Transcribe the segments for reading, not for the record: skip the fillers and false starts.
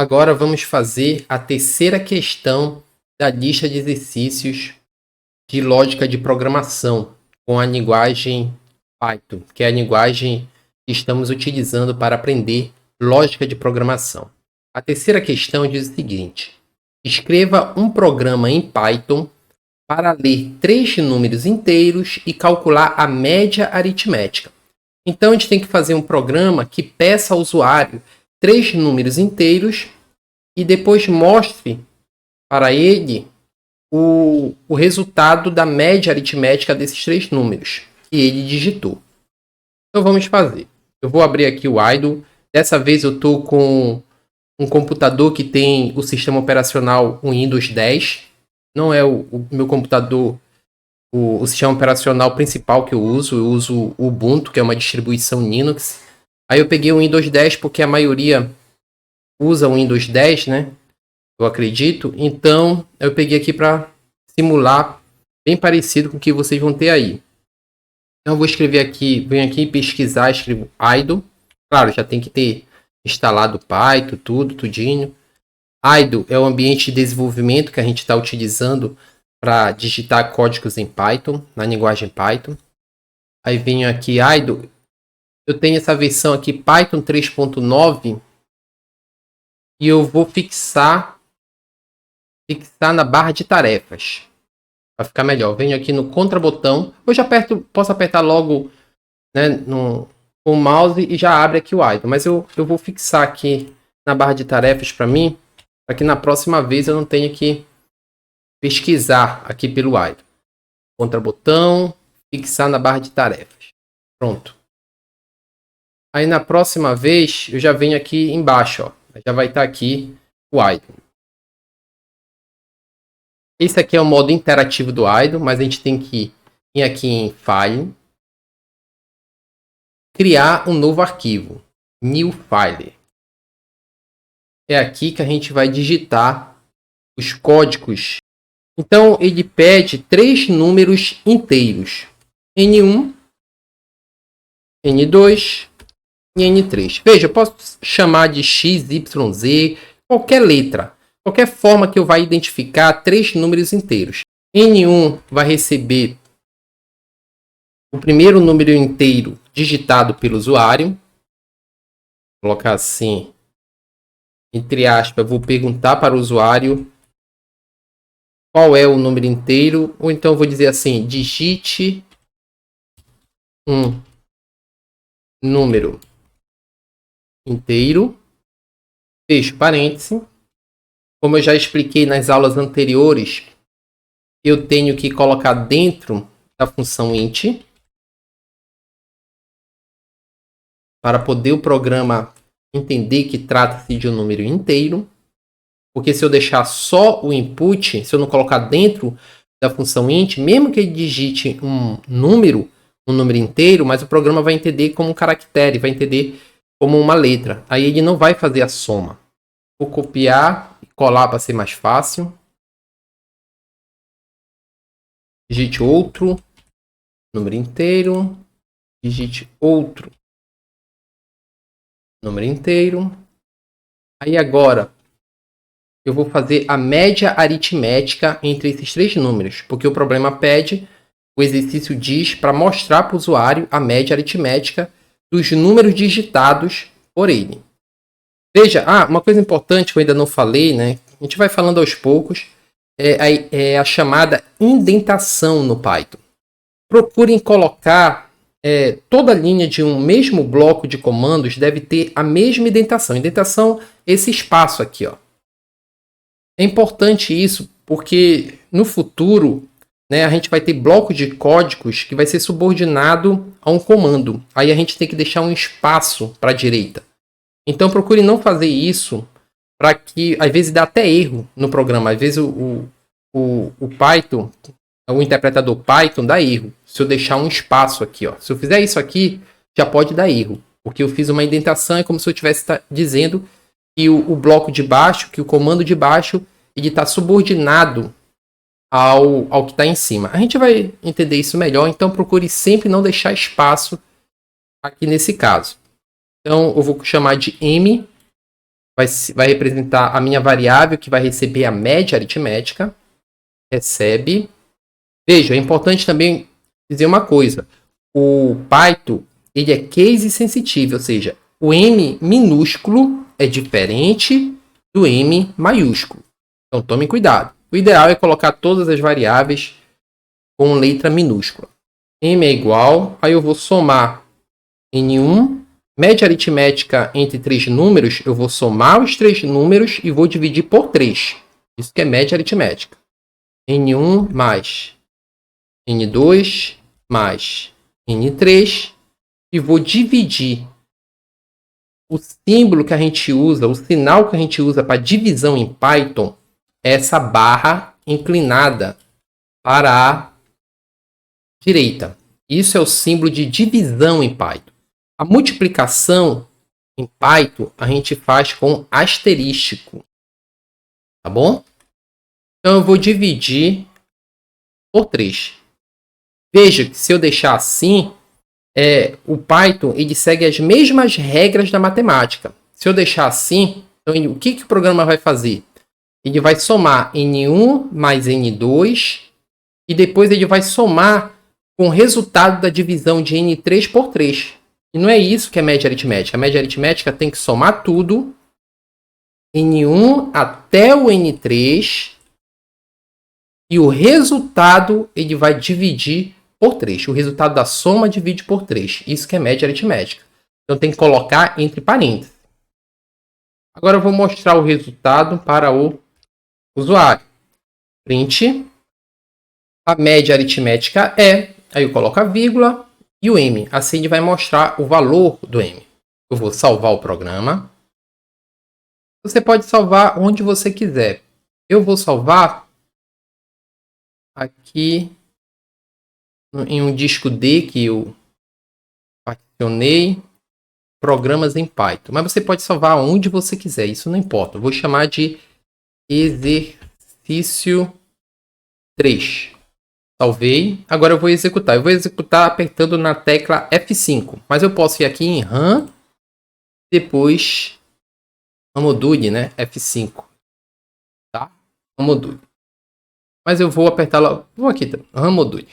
Agora vamos fazer a terceira questão da lista de exercícios de lógica de programação com a linguagem Python, que é a linguagem que estamos utilizando para aprender lógica de programação. A terceira questão diz o seguinte: escreva um programa em Python para ler 3 números inteiros e calcular a média aritmética. Então a gente tem que fazer um programa que peça ao usuário 3 números inteiros e depois mostre para ele o resultado da média aritmética desses 3 números que ele digitou. Então vamos fazer. Eu vou abrir aqui o idle. Dessa vez eu estou com um computador que tem o sistema operacional Windows 10. Não é o meu computador, o sistema operacional principal que eu uso o Ubuntu, que é uma distribuição Linux. Aí eu peguei o Windows 10 porque a maioria usa o Windows 10, né? Eu acredito. Então eu peguei aqui para simular bem parecido com o que vocês vão ter aí. Então eu vou escrever aqui, venho aqui pesquisar, escrevo idle. Claro, já tem que ter instalado o Python, tudinho. Idle é o ambiente de desenvolvimento que a gente está utilizando para digitar códigos em Python, na linguagem Python. Aí venho aqui idle. Eu tenho essa versão aqui Python 3.9 e eu vou fixar na barra de tarefas para ficar melhor. Venho aqui no contrabotão. Eu já posso apertar logo, né, com o mouse e já abre aqui o idle. Mas eu vou fixar aqui na barra de tarefas para mim, para que na próxima vez eu não tenha que pesquisar aqui pelo idle. Contrabotão, fixar na barra de tarefas. Pronto. Aí na próxima vez eu já venho aqui embaixo, ó. Já vai estar aqui o idle. Esse aqui é o modo interativo do idle, mas a gente tem que ir aqui em File, criar um novo arquivo, New File. É aqui que a gente vai digitar os códigos. Então ele pede 3 números inteiros, N1, N2 e N3. Veja, eu posso chamar de X, Y, Z, qualquer letra. Qualquer forma que eu vá identificar 3 números inteiros. N1 vai receber o primeiro número inteiro digitado pelo usuário. Vou colocar assim, entre aspas, vou perguntar para o usuário qual é o número inteiro. Ou então vou dizer assim, digite um número inteiro. Fecho parênteses. Como eu já expliquei nas aulas anteriores, eu tenho que colocar dentro da função int para poder o programa entender que trata-se de um número inteiro. Porque se eu deixar só o input, se eu não colocar dentro da função int, mesmo que ele digite um número inteiro, mas o programa vai entender como um caractere, vai entender como uma letra. Aí ele não vai fazer a soma. Vou copiar e colar para ser mais fácil. Digite outro número inteiro. Digite outro número inteiro. Aí agora eu vou fazer a média aritmética entre esses 3 números, porque o problema pede, o exercício diz para mostrar para o usuário a média aritmética dos números digitados por ele. Veja, uma coisa importante que eu ainda não falei, né? A gente vai falando aos poucos, é a chamada indentação no Python. Procurem colocar toda a linha de um mesmo bloco de comandos deve ter a mesma indentação. Indentação, esse espaço aqui, ó. É importante isso, porque no futuro, né, a gente vai ter bloco de códigos que vai ser subordinado a um comando. Aí a gente tem que deixar um espaço para a direita. Então procure não fazer isso, para que às vezes dá até erro no programa. Às vezes o Python, o interpretador Python dá erro. Se eu deixar um espaço aqui, ó. Se eu fizer isso aqui, já pode dar erro. Porque eu fiz uma indentação, é como se eu estivesse dizendo que o bloco de baixo, que o comando de baixo, ele está subordinado ao que está em cima. A gente vai entender isso melhor, então procure sempre não deixar espaço aqui nesse caso. Então eu vou chamar de M, vai representar a minha variável que vai receber a média aritmética. Recebe. Veja, é importante também dizer uma coisa. O Python, ele é case sensitivo, ou seja, o M minúsculo é diferente do M maiúsculo. Então tome cuidado. O ideal é colocar todas as variáveis com letra minúscula. M é igual, aí eu vou somar N1, média aritmética entre 3 números, eu vou somar os 3 números e vou dividir por 3. Isso que é média aritmética. N1 mais N2 mais N3 e vou dividir o símbolo que a gente usa, o sinal que a gente usa para divisão em Python, é essa barra inclinada para a direita. Isso é o símbolo de divisão em Python. A multiplicação em Python a gente faz com asterístico. Tá bom? Então eu vou dividir por 3. Veja que se eu deixar assim, o Python ele segue as mesmas regras da matemática. Se eu deixar assim, então, o que o programa vai fazer? Ele vai somar N1 mais N2 e depois ele vai somar com o resultado da divisão de N3 por 3. E não é isso que é média aritmética. A média aritmética tem que somar tudo, N1 até o N3, e o resultado ele vai dividir por 3. O resultado da soma divide por 3. Isso que é média aritmética. Então tem que colocar entre parênteses. Agora eu vou mostrar o resultado para o usuário. Print. A média aritmética é. Aí eu coloco a vírgula e o M. Assim ele vai mostrar o valor do M. Eu vou salvar o programa. Você pode salvar onde você quiser. Eu vou salvar aqui em um disco D que eu particionei programas em Python. Mas você pode salvar onde você quiser, isso não importa. Eu vou chamar de exercício 3. Salvei. Agora eu vou executar. Eu vou executar apertando na tecla F5. Mas eu posso ir aqui em RAM, depois Module, né? F5. Tá? Module. Mas eu vou apertar lá. Vou aqui, RAM Module.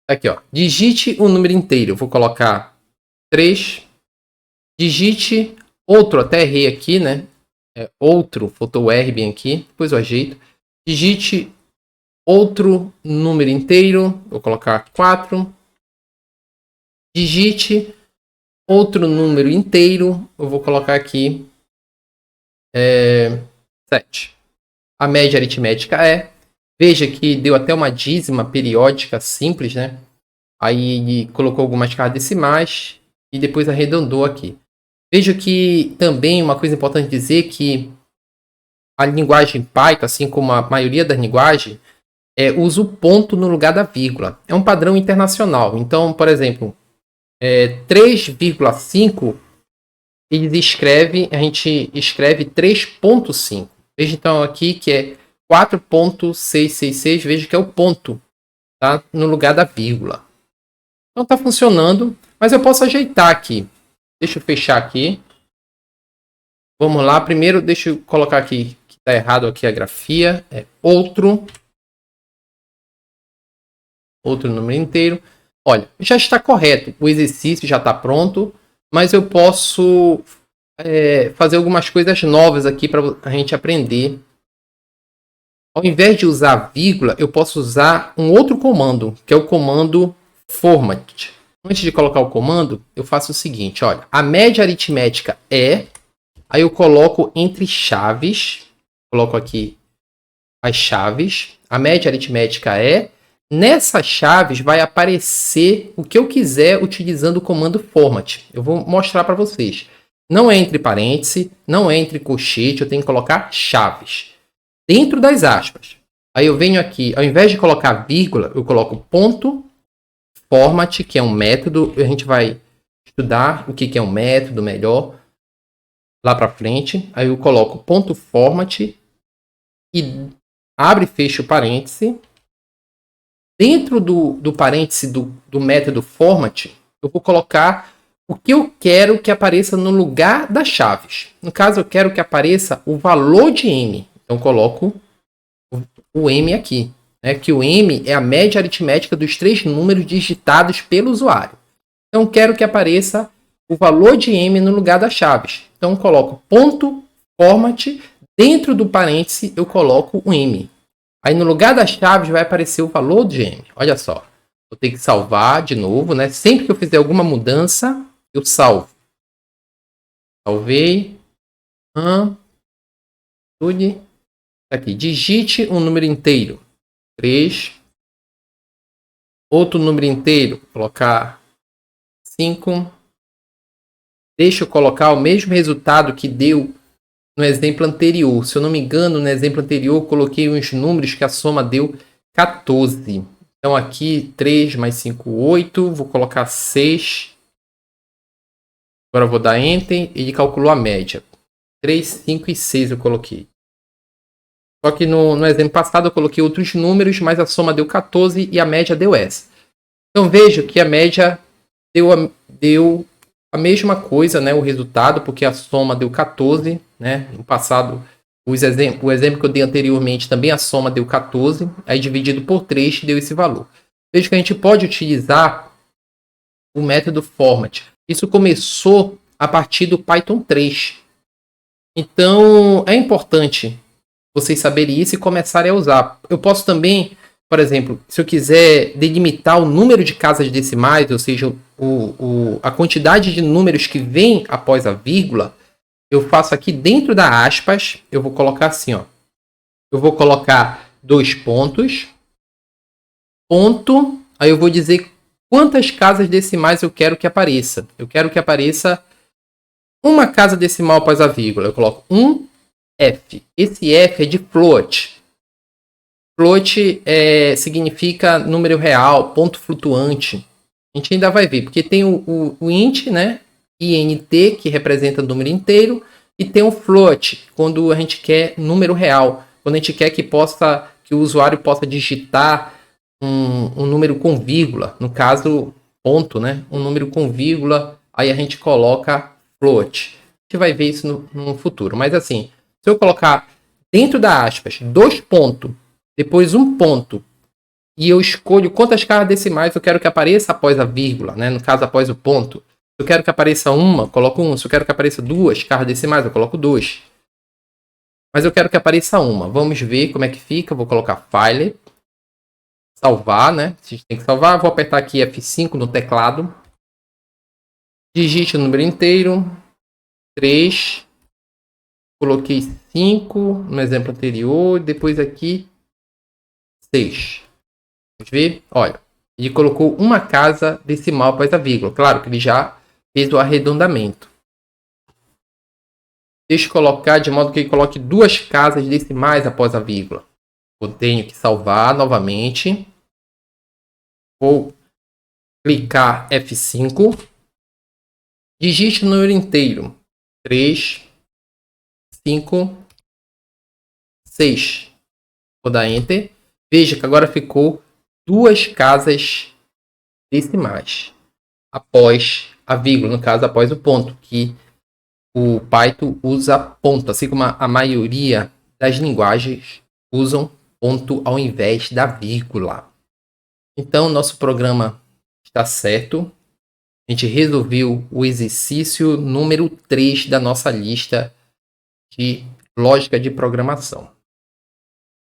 Aqui, ó. Digite o número inteiro. Eu vou colocar 3. Digite outro, até errei aqui, né? Outro, faltou o R bem aqui. Depois eu ajeito. Digite outro número inteiro. Vou colocar 4. Digite outro número inteiro. Eu vou colocar aqui 7. A média aritmética é. Veja que deu até uma dízima periódica simples, né? Aí ele colocou algumas casas decimais e depois arredondou aqui. Veja que também uma coisa importante dizer que a linguagem Python, assim como a maioria das linguagens, usa o ponto no lugar da vírgula. É um padrão internacional. Então, por exemplo, 3,5 a gente escreve 3,5. Veja então aqui que é 4,666, veja que é o ponto, tá? No lugar da vírgula. Então está funcionando, mas eu posso ajeitar aqui. Deixa eu fechar aqui. Vamos lá, primeiro deixa eu colocar aqui que está errado aqui a grafia. É outro número inteiro. Olha, já está correto, o exercício já está pronto, mas eu posso fazer algumas coisas novas aqui para a gente aprender. Ao invés de usar vírgula, eu posso usar um outro comando, que é o comando format. Antes de colocar o comando, eu faço o seguinte, olha, a média aritmética é, aí eu coloco entre chaves, coloco aqui as chaves, a média aritmética é, nessas chaves vai aparecer o que eu quiser utilizando o comando format. Eu vou mostrar para vocês. Não é entre parênteses, não é entre colchete, eu tenho que colocar chaves. Dentro das aspas. Aí eu venho aqui, ao invés de colocar vírgula, eu coloco ponto format, que é um método. A gente vai estudar o que é um método melhor lá para frente. Aí eu coloco ponto format e abre e fecha o parêntese. Dentro do parêntese do método format, eu vou colocar o que eu quero que apareça no lugar das chaves. No caso, eu quero que apareça o valor de M. Então, eu coloco o M aqui. Né? Que o M é a média aritmética dos 3 números digitados pelo usuário. Então, eu quero que apareça o valor de M no lugar das chaves. Então, eu coloco ponto format. Dentro do parêntese, eu coloco o M. Aí, no lugar das chaves, vai aparecer o valor de M. Olha só. Vou ter que salvar de novo, né? Sempre que eu fizer alguma mudança, eu salvo. Salvei. Tudo. Aqui. Digite um número inteiro. 3. Outro número inteiro. Vou colocar 5. Deixa eu colocar o mesmo resultado que deu no exemplo anterior. Se eu não me engano, no exemplo anterior, eu coloquei uns números que a soma deu 14. Então, aqui, 3 mais 5, 8. Vou colocar 6. Agora eu vou dar Enter. Ele calculou a média. 3, 5 e 6 eu coloquei. Só que no exemplo passado eu coloquei outros números, mas a soma deu 14 e a média deu essa. Então, vejo que a média deu a mesma coisa, né, o resultado, porque a soma deu 14, né? No passado, o exemplo que eu dei anteriormente também a soma deu 14, aí dividido por 3 deu esse valor. Veja que a gente pode utilizar o método format. Isso começou a partir do Python 3. Então, é importante vocês saberem isso e começarem a usar. Eu posso também, por exemplo, se eu quiser delimitar o número de casas decimais, ou seja, a quantidade de números que vem após a vírgula, eu faço aqui dentro da aspas, eu vou colocar assim, ó. Eu vou colocar 2 pontos, ponto, aí eu vou dizer quantas casas decimais eu quero que apareça. Eu quero que apareça uma casa decimal após a vírgula. Eu coloco 1F. Esse F é de float. Float significa número real, ponto flutuante. A gente ainda vai ver, porque tem o int, né? INT, que representa número inteiro, e tem o float, quando a gente quer número real, quando a gente quer que o usuário possa digitar um número com vírgula, no caso, ponto, né? Um número com vírgula, aí a gente coloca float. A gente vai ver isso no futuro, mas assim, se eu colocar dentro da aspas 2 pontos, depois um ponto, e eu escolho quantas casas decimais eu quero que apareça após a vírgula, né? No caso, após o ponto. Se eu quero que apareça uma, coloco 1. Se eu quero que apareça 2 casas decimais, eu coloco 2. Mas eu quero que apareça uma. Vamos ver como é que fica. Eu vou colocar File. Salvar, né? A gente tem que salvar. Vou apertar aqui F5 no teclado. Digite o número inteiro. 3. Coloquei 5 no exemplo anterior. Depois aqui 6. Vamos ver? Olha, ele colocou uma casa decimal após a vírgula. Claro que ele já fez o arredondamento. Deixa eu colocar de modo que ele coloque 2 casas decimais após a vírgula. Eu tenho que salvar novamente. Vou clicar F5. Digite o número inteiro. 3, 5, 6. Vou dar Enter. Veja que agora ficou 2 casas decimais após a vírgula, no caso após o ponto, que o Python usa ponto, assim como a maioria das linguagens usam ponto ao invés da vírgula. Então, nosso programa está certo. A gente resolveu o exercício número 3 da nossa lista de lógica de programação.